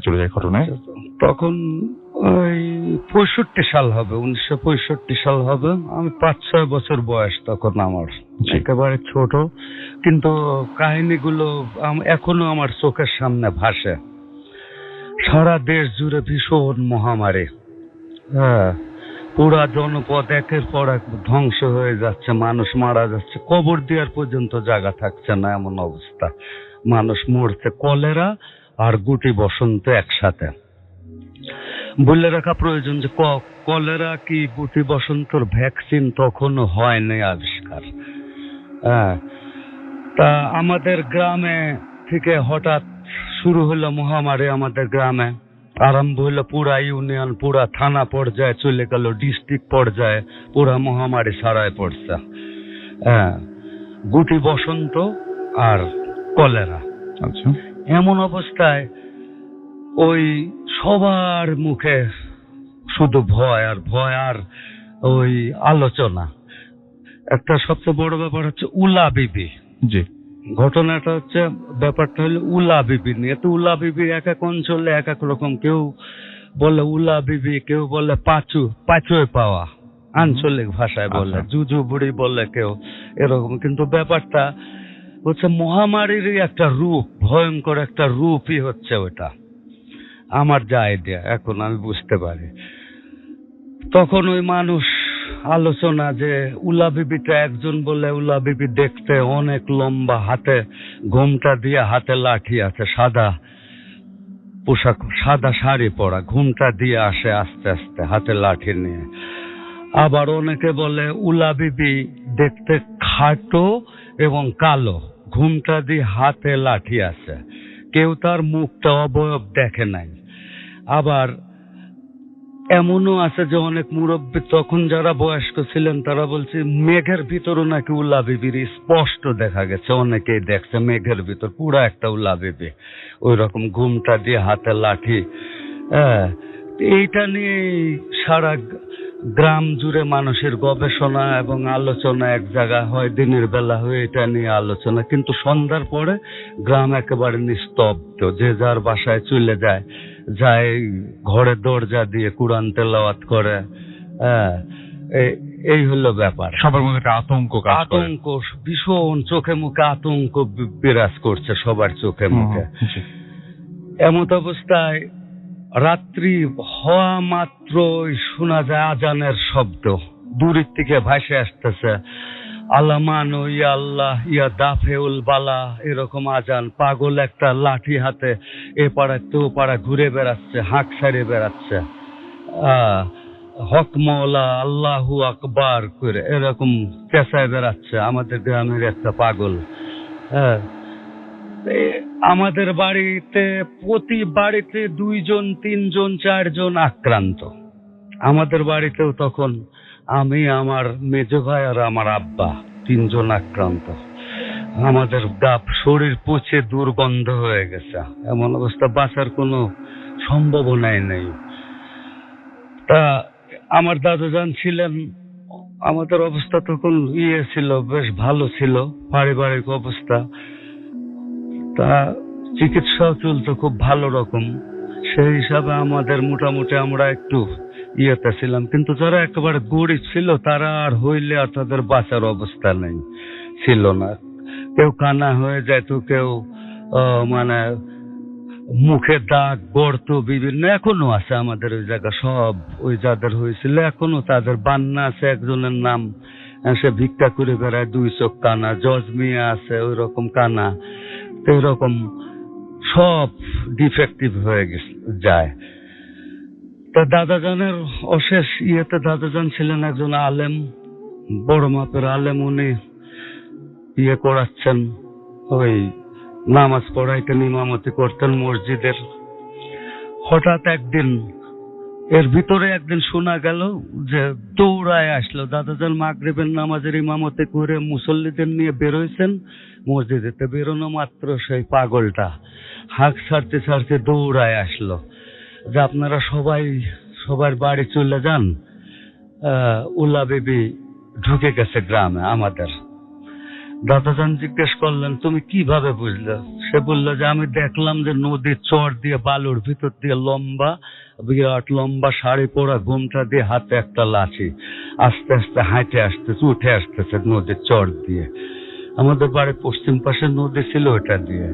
চলে যায় ঘটনায়? তখন ওই 65 সাল হবে, 1965 সাল হবে। আমি 5-6 বছর বয়স তখন আমার, একেবারে ছোট, কিন্তু কাহিনীগুলো এখনো আমার চোখের সামনে ভাসে। সারা দেশ জুড়ে ভীষণ মহামারী, হ্যাঁ, পুরা জনপদ একের পর এক ধ্বংস হয়ে যাচ্ছে, মানুষ মারা যাচ্ছে, কবর দেওয়ার পর্যন্ত জায়গা থাকছে না, এমন অবস্থা। মানুষ মরছে কলেরা আর গুটি বসন্ত একসাথে। বলে রাখা প্রয়োজন যে কলেরা কি গুটি বসন্তর ভ্যাকসিন তখনও হয়নি আবিষ্কার। হ্যাঁ, তা আমাদের গ্রামে থেকে হঠাৎ শুরু হলো মহামারী। আমাদের গ্রামে আরম্ভ হলো, পুরা ইউনিয়ন, পুরা থানা পর্যায়ে চলে গেল, ডিস্ট্রিক্ট পর্যায়ে পুরা মহামারী ছড়ায় পড়ছে। হ্যাঁ, গুটি বসন্ত আর কলেরা। আচ্ছা, এমন অবস্থায় ওই সবার মুখে শুধু ভয় আর ভয় আর ওই আলোচনা। একটা সবচেয়ে বড় ব্যাপার হচ্ছে উলা বিবি। জি, ঘটনাটা হচ্ছে, ব্যাপারটা হলো উলা বিবি নিয়ে। তো উলা বিবি এক এক অঞ্চলে এক এক রকম, কেউ বলে উলা বিবি, কেউ বলে পাঁচুয়ে পাওয়া, আঞ্চলিক ভাষায় বলে, জুজু বুড়ি বলে কেউ, এরকম। কিন্তু ব্যাপারটা হচ্ছে মহামারীরই একটা রূপ, ভয়ঙ্কর একটা রূপই হচ্ছে ওটা। আমার যা আইডিয়া এখন আমি বুঝতে পারি। তখন ওই মানুষ আলোচনা যে উলা বিবিটা, একজন বলে উলা বিবি দেখতে অনেক লম্বা, হাতে ঘোমটা দিয়ে, হাতে লাঠি আছে, সাদা পোশাক, সাদা শাড়ি পরা, ঘোমটা দিয়ে আসে আস্তে আস্তে হাতে লাঠি নিয়ে। আবার অনেকে বলে উলা বিবি দেখতে খাটো এবং কালো, ঘোমটা দিয়ে, হাতে লাঠি আছে, কেউ তার মুখটা অবয়ব দেখে নাই। আবার এমনও আছে যে অনেক মুরব্বী তখন যারা বয়স্ক ছিলেন তারা বলছে মেঘের ভিতরও নাকি উলা বিবির স্পষ্ট দেখা গেছে, অনেকেই দেখছে মেঘের ভিতর পুরা একটা উলা বিবি, ওই রকম ঘুমটা দিয়ে, হাতে লাঠি। হ্যাঁ, এইটা নিয়ে সারা গ্রাম জুড়ে মানুষের গবেষণা এবং আলোচনা এক জায়গা হয়, দিনের বেলা হয়ে এটা নিয়ে আলোচনা। কিন্তু সন্ধ্যার পরে গ্রাম একেবারে নিস্তব্ধ, যে যার বাসায় চলে যায়, ঘরে দরজা দিয়ে কুরআন তেলাওয়াত করে। হ্যাঁ, এই হলো ব্যাপার। সবার মধ্যে একটা আতঙ্ক, ভীষণ চোখে মুখে আতঙ্ক বিরাজ করছে সবার চোখে মুখে। এমত অবস্থায় রাত্রি হওয়া মাত্রই শোনা যায় আজানের শব্দ, দূরের থেকে ভাসে আসতেছে, আলামান ইয়া আল্লাহ ইয়া দাফেউল বালা, এরকম আজান। পাগল একটা লাঠি হাতে এ পাড়া তো পাড়া ঘুরে বেড়াচ্ছে, হাঁক সারিয়ে বেড়াচ্ছে, হক মওলা আল্লাহু আকবার করে এরকম চেঁচায় বেড়াচ্ছে আমাদের গ্রামের একটা পাগল। হ্যাঁ, আমাদের বাড়িতে প্রতি বাড়িতে 2 জন 3 জন 4 জন আক্রান্ত। আমাদের বাড়িতেও তখন আমি, আমার মেজ ভাই আর আমার আব্বা, 3 জন আক্রান্ত। আমাদের শরীর পচে দুর্গন্ধ হয়ে গেছে, এমন অবস্থা, বাঁচার কোনো সম্ভাবনাই নেই। তা আমার দাদুজান ছিলেন, আমাদের অবস্থা তখন ছিল, বেশ ভালো ছিল পারিবারিক অবস্থা। তা চিকিৎসাও চলতো খুব ভালো রকম, সেই হিসাবে আমাদের মোটামুটি আমরা একটু ইয়েতে ছিলাম। কিন্তু যারা একেবারে গরিব ছিল তারা আর হইলে আর তাদের বাঁচার অবস্থা নেই, ছিল না। কেউ কানা হয়ে যেত, কেউ মানে মুখে দাগ, গর্ত বিভিন্ন এখনো আছে আমাদের ওই জায়গা। সব ওই যাদের হয়েছিল এখনো তাদের বান্না আছে। একজনের নাম, সে ভিক্ষা করে বেড়ায়, 2 চোখ কানা। জজ মিয়া আছে ওই রকম কানা। তো এরকম সব ডিফেক্টিভ হয়ে যায়। তা দাদাজানের অশেষ ইয়েতে, দাদাজান ছিলেন একজন আলেম, বড় মাপের আলেম। উনি ইয়ে করাচ্ছেন, ওই নামাজ পড়াইতেন, ইমামতি করতেন মসজিদের। হঠাৎ একদিন এর ভিতরে একদিন শোনা গেল যে দৌড়ায় আসলো দাদাজান, মাগরিবের নামাজের ইমামতি করে মুসল্লিদের নিয়ে বেরোইছেন মসজিদেতে। বেরোনো মাত্র সেই পাগলটা হাঁক ছাড়তে ছাড়তে দৌড়ায় আসলো যে আপনারা সবাই সবার বাড়ি চলে যান, উলা বিবি ঢুকে গেছে গ্রামে আমাদের। দাদাজান জিজ্ঞেস করলেন তুমি কিভাবে বুঝলে? সে বললো যে আমি দেখলাম যে নদীর চর দিয়ে বালুর ভিতর দিয়ে লম্বা, বিরাট লম্বা শাড়ি পরা, ঘোমটা দিয়ে, হাতে একটা লাঠি, আস্তে আস্তে হাঁটে আসতেছে, উঠে আসতেছে নদীর চর দিয়ে। আমাদের বাড়ির পশ্চিম পাশে নদী ছিল, ওটা দিয়ে।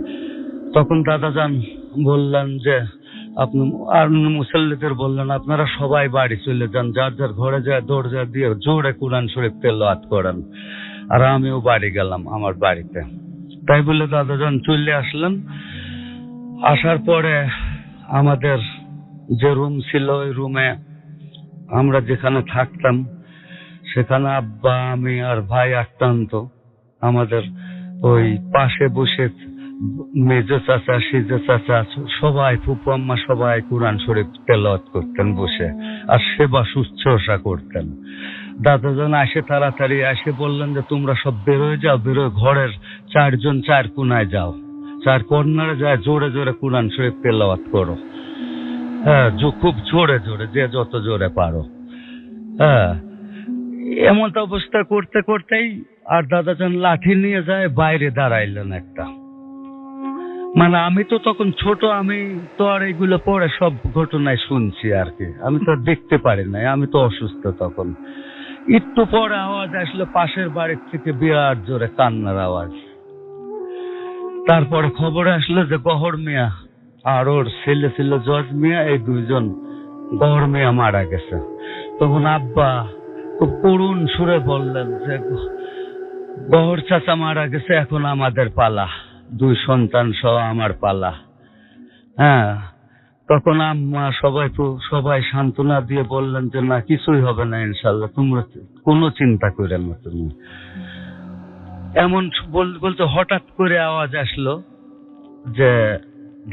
তখন দাদাজান বললেন যে আপনি, আর মুসল্লিদের বললেন আপনারা সবাই বাড়ি চলে যান, যার যার ঘরে যায় দরজা দিয়ে জোরে কুরআন শরীফ তেলাওয়াত করেন। আর আমিও বাড়ি গেলাম আমার বাড়িতে। তাই বলে দাদাজান চলে আসলেন। আসার পরে আমাদের যে রুম ছিল, ওই রুমে আমরা যেখানে থাকতাম, সেখানে আব্বা, আমি আর ভাই আক্রান্ত আমাদের ওই পাশে বসে মেজো চাচা, সিজো চাচা, সবাই, ফুপু আম্মা সবাই কোরআন শরীফ তেলাওয়াত করতেন বসে, আর সেবা শুশ্রূষা করতেন। দাদাজন আসে, তাড়াতাড়ি আসে বললেন যে তোমরা সব বেরোয় যাও, বেরোয় ঘরের চারজন চার কোনায় যাও, চার কর্নারে যায় জোরে জোরে কোরআন শরীফ তেলাওয়াত করো। হ্যাঁ, খুব জোরে জোরে, যে যত জোরে পারো। হ্যাঁ, এমন অবস্থা করতে করতেই আর দাদাজন লাঠি নিয়ে যায়, বাইরে দাঁড়াইলেন একটা। মানে আমি তো তখন ছোট, আমি তো আর এগুলো পরে সব ঘটনায় শুনছি আর কি, আমি তো আর দেখতে পারি নাই, আমি তো অসুস্থ তখন। একটু পরে আওয়াজ আসলো পাশের বাড়ির থেকে, বিরাট জোরে কান্নার আওয়াজ। তারপরে খবর আসলো যে গহর মিয়া আর ওর ছেলে ছিল জজ মিয়া, এই দুইজন, গহর মিয়া মারা গেছে। তখন আব্বা খুব করুণ সুরে বললেন যে গহর চাচা মারা গেছে, এখন আমাদের পালা, দুই সন্তান সহ আমার পালা। হ্যাঁ, তখন আম্মা সবাই সান্ত্বনা দিয়ে বললেন যে না, কিছুই হবে না ইনশাল্লাহ, তোমরা কোনো চিন্তা করে না তুমি। এমন বলতে হঠাৎ করে আওয়াজ আসলো যে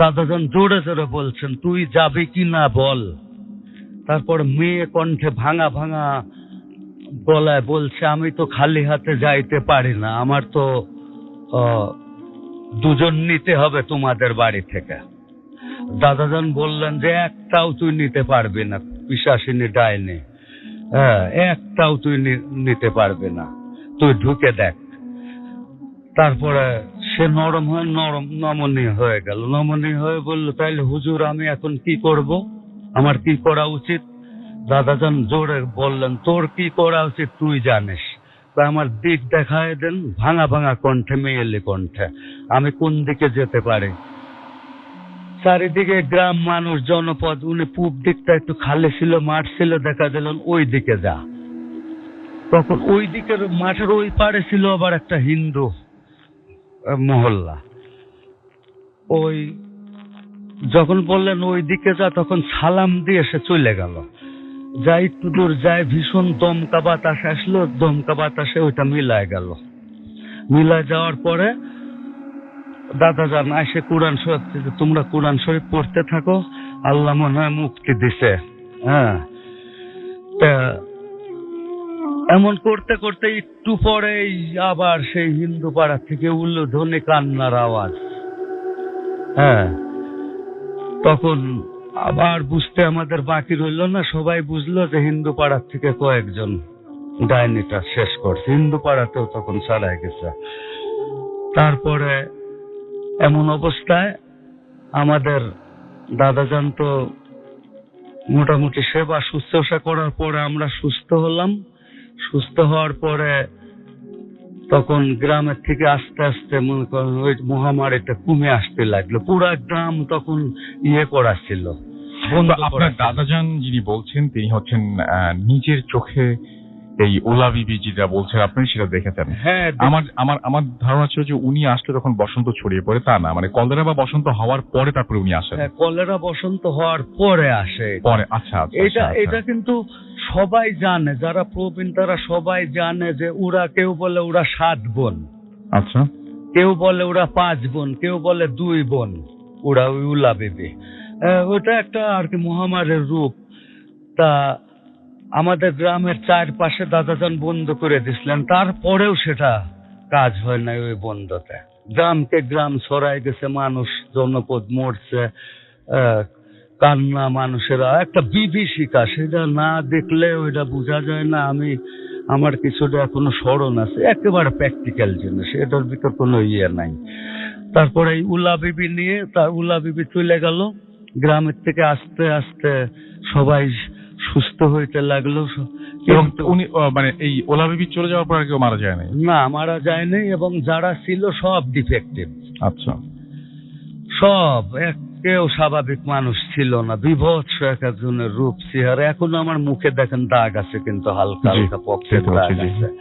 দাদাজন জোরে জোরে বলছেন তুই যাবি কি না বল। তারপর মেয়ে কণ্ঠে ভাঙা ভাঙা গলায় বলছে আমি তো খালি হাতে যাইতে পারি না, আমার তো দুজন নিতে হবে তোমাদের বাড়ি থেকে। দাদাজান বললেন যে একটাও তুই নিতে পারবি না, পিশাচিনী ডাইনি, হ্যাঁ, একটাও তুই নিতে পারবি না, তুই ঢুকে দেখ। তারপরে সে নমনীয় হয়ে গেল, নমনীয় হয়ে বলল তাইলে হুজুর আমি এখন কি করব, আমার কি করা উচিত? দাদাজান জোরে বললেন তোর কি করা উচিত তুই জানিস, আমার দিক দেখায় দেন, ভাঙা ভাঙা কণ্ঠে, মেয়েলি কণ্ঠে, আমি কোন দিকে যেতে পারি। চারিদিকে গ্রাম, মানুষ, জনপদ। উনি পূব দিকটা একটু খালি ছিল, মাঠ ছিল, দেখা দিলেন ওই দিকে যা। তখন ওই দিকের মাঠের ওই পারে ছিল আবার একটা হিন্দু মহল্লা। ওই যখন বললেন ওই দিকে যা, তখন সালাম দিয়ে সে চলে গেল। যাই একটু দূর যায়, ভীষণ দমকা বাতাস আসলো, দমকা বাতাসে ওইটা মিলায় গেল। মিলায় যাওয়ার পরে দাদাজান এসে কোরআন শরীফ, তোমরা কোরআন শরীফ পড়তে থাকো, আল্লাহ মনে হয় মুক্তি দিছে। হ্যাঁ, এমন করতে করতে একটু পরেই আবার সেই হিন্দু পাড়া থেকে উল্লুধ্বনি কান্নার আওয়াজ। হ্যাঁ, তখন আবার বুঝতে আমাদের বাকি রইল না, সবাই বুঝলো যে হিন্দু পাড়ার থেকে কয়েকজন ডাইনিটা শেষ করছে, হিন্দু পাড়াতেও তখন ছাড়াই গেছে। তারপরে এমন অবস্থায় আমাদের দাদাজান তো মোটামুটি সেবা শুশ্রূষা করার পরে আমরা সুস্থ হলাম। সুস্থ হওয়ার পরে তখন গ্রামের থেকে আস্তে আস্তে মনে করেন ওই মহামারীটা কমে আসতে লাগলো, পুরা গ্রাম তখন করা ছিল। আপনার দাদাজান যিনি বলছেন তিনি হচ্ছেন নিজের চোখে এই ওলা বিবি যেটা বলছেন আপনি সেটা দেখেছেন। হ্যাঁ, আমার ধারণা ছিল যে উনি আসলে তখন বসন্ত ছড়িয়ে পড়ে, তা না, মানে কলেরা বা বসন্ত হওয়ার পরে তারপরে উনি আসেন। কলেরা বসন্ত হওয়ার পরে আসে পরে। আচ্ছা, এটা কিন্তু সবাই জানে, যারা প্রবীণ তারা সবাই জানে যে ওরা, কেউ বলে ওরা 7 বোন, আচ্ছা, কেউ বলে ওরা 5 বোন, কেউ বলে 2 বোন, ওরা ওই উলা বিবি। ওটা একটা আর কি মহামারীর রূপ। তা আমাদের গ্রামের চারপাশে দাদাজান বন্ধ করে দিছিলেন, তারপরেও সেটা কাজ হয় না। ওই বন্ধতে গ্রামকে গ্রাম ছড়াই গেছে, মানুষ, জনপদ মরছে, কান্না মানুষেরা, একটা বিভীষিকা, সেটা না দেখলে ওইটা বোঝা যায় না। আমি আমার কিছুটা এখনো স্মরণ আছে, একেবারে প্র্যাকটিক্যাল জিনিস, এটার ভিতর কোনো ইয়ে নাই। তারপরে এই উলা বিবি নিয়ে, উলা বিবি চলে গেল, গ্রামের থেকে আস্তে আস্তে সবাই সুস্থ হইতে লাগলো। এবং কিন্তু উনি মানে এই ওলা বিবি চলে যাওয়ার পর আর কেউ মারা যায় নাই? না, মারা যায়নি, এবং যারা ছিল সব ডিফেক্টিভ, আচ্ছা। সব কেউ স্বাভাবিক মানুষ ছিল না, বিভৎস এক একজনের রূপ চেহারা। এখনো আমার মুখে দেখেন দাগ আছে, কিন্তু হালকা জি, হালকা পক্ষের বুঝতে দাগ পারছি, জি। আছে।